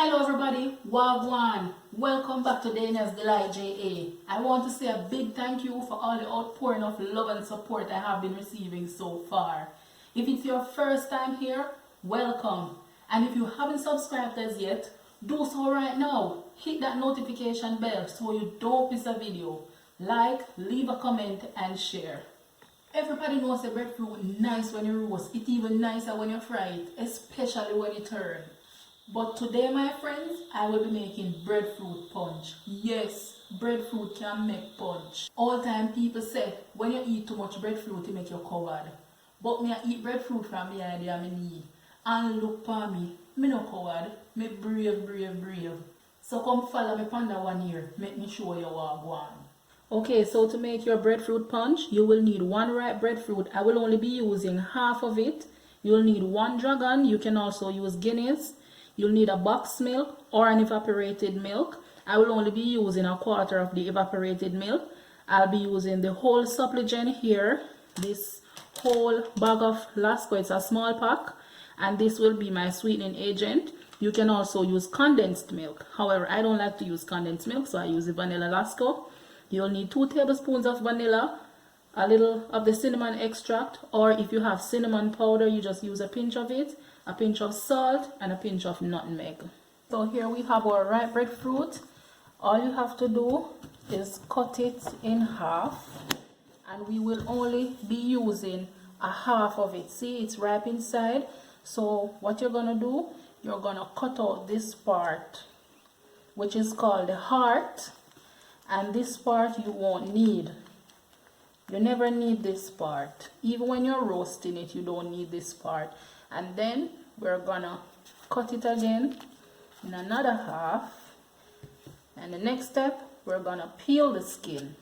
Hello everybody, Wagwan. Welcome back to Dana's Delight JA. I want to say a big thank you for all the outpouring of love and support I have been receiving so far. If it's your first time here, welcome. And if you haven't subscribed as yet, do so right now. Hit that notification bell so you don't miss a video. Like, leave a comment and share. Everybody knows the breadfruit nice when you roast. It's even nicer when you fry it, especially when you turn. But today, my friends, I will be making breadfruit punch. Yes, breadfruit can make punch. All time people say, when you eat too much breadfruit, it make you coward. But me I eat breadfruit from the idea of me need. And look for me no coward, me brave. So come follow me on that one here, make me show you what I want. Okay, so to make your breadfruit punch, you will need one ripe breadfruit. I will only be using half of it. You'll need one dragon. You can also use guinness. You'll need a box milk or an evaporated milk. I will only be using a quarter of the evaporated milk. I'll be using the whole supligen here. This whole bag of lasco, it's a small pack. And this will be my sweetening agent. You can also use condensed milk. However, I don't like to use condensed milk, so I use the vanilla lasco. You'll need 2 tablespoons of vanilla, a little of the cinnamon extract, or if you have cinnamon powder, you just use a pinch of it, a pinch of salt, and a pinch of nutmeg. So here we have our ripe breadfruit. All you have to do is cut it in half, and we will only be using a half of it. See, it's ripe inside. So what you're gonna do, you're gonna cut out this part, which is called the heart. And this part you won't need. You never need this part. Even when you're roasting it, you don't need this part. And then we're gonna cut it again in another half. And the next step, we're gonna peel the skin.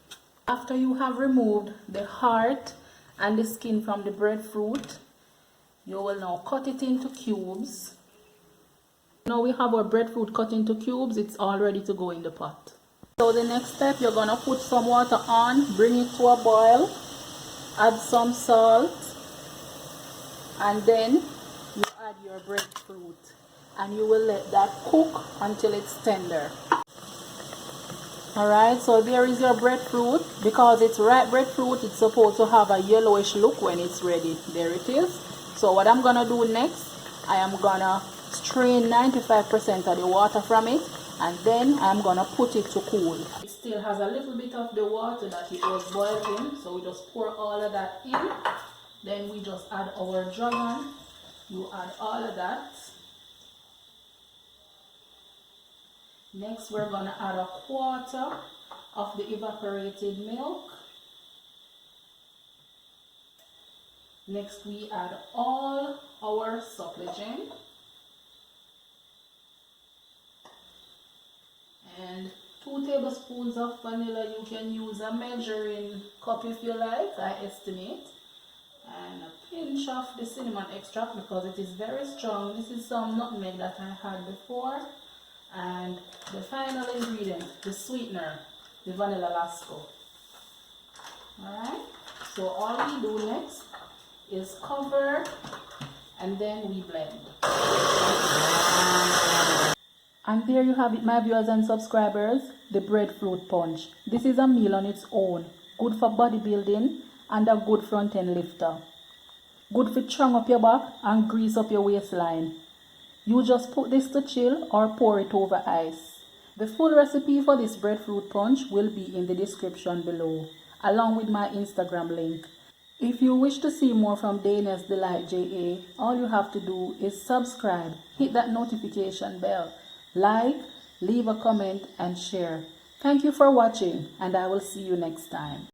After you have removed the heart and the skin from the breadfruit, you will now cut it into cubes. Now we have our breadfruit cut into cubes. It's all ready to go in the pot. So the next step, you're going to put some water on, bring it to a boil, add some salt, and then you add your breadfruit. And you will let that cook until it's tender. Alright, so there is your breadfruit. Because it's ripe breadfruit, it's supposed to have a yellowish look when it's ready. There it is. So what I'm going to do next, I am going to strain 95% of the water from it. And then I'm going to put it to cool. It still has a little bit of the water that it was boiled in. So we just pour all of that in. Then we just add our dragon. You add all of that. Next we're going to add a quarter of the evaporated milk. Next we add all our supligen. And 2 tablespoons of vanilla. You can use a measuring cup if you like, I estimate. And a pinch of the cinnamon extract because it is very strong. This is some nutmeg that I had before. And the final ingredient, the sweetener, the vanilla lasco. Alright, so all we do next is cover and then we blend. And there you have it, my viewers and subscribers, the breadfruit punch. This is a meal on its own. Good for bodybuilding and a good front end lifter. Good for strong up your back and grease up your waistline. You just put this to chill or pour it over ice. The full recipe for this breadfruit punch will be in the description below, along with my Instagram link. If you wish to see more from Dana's Delight JA, all you have to do is subscribe, hit that notification bell, like, leave a comment and share. Thank you for watching and I will see you next time.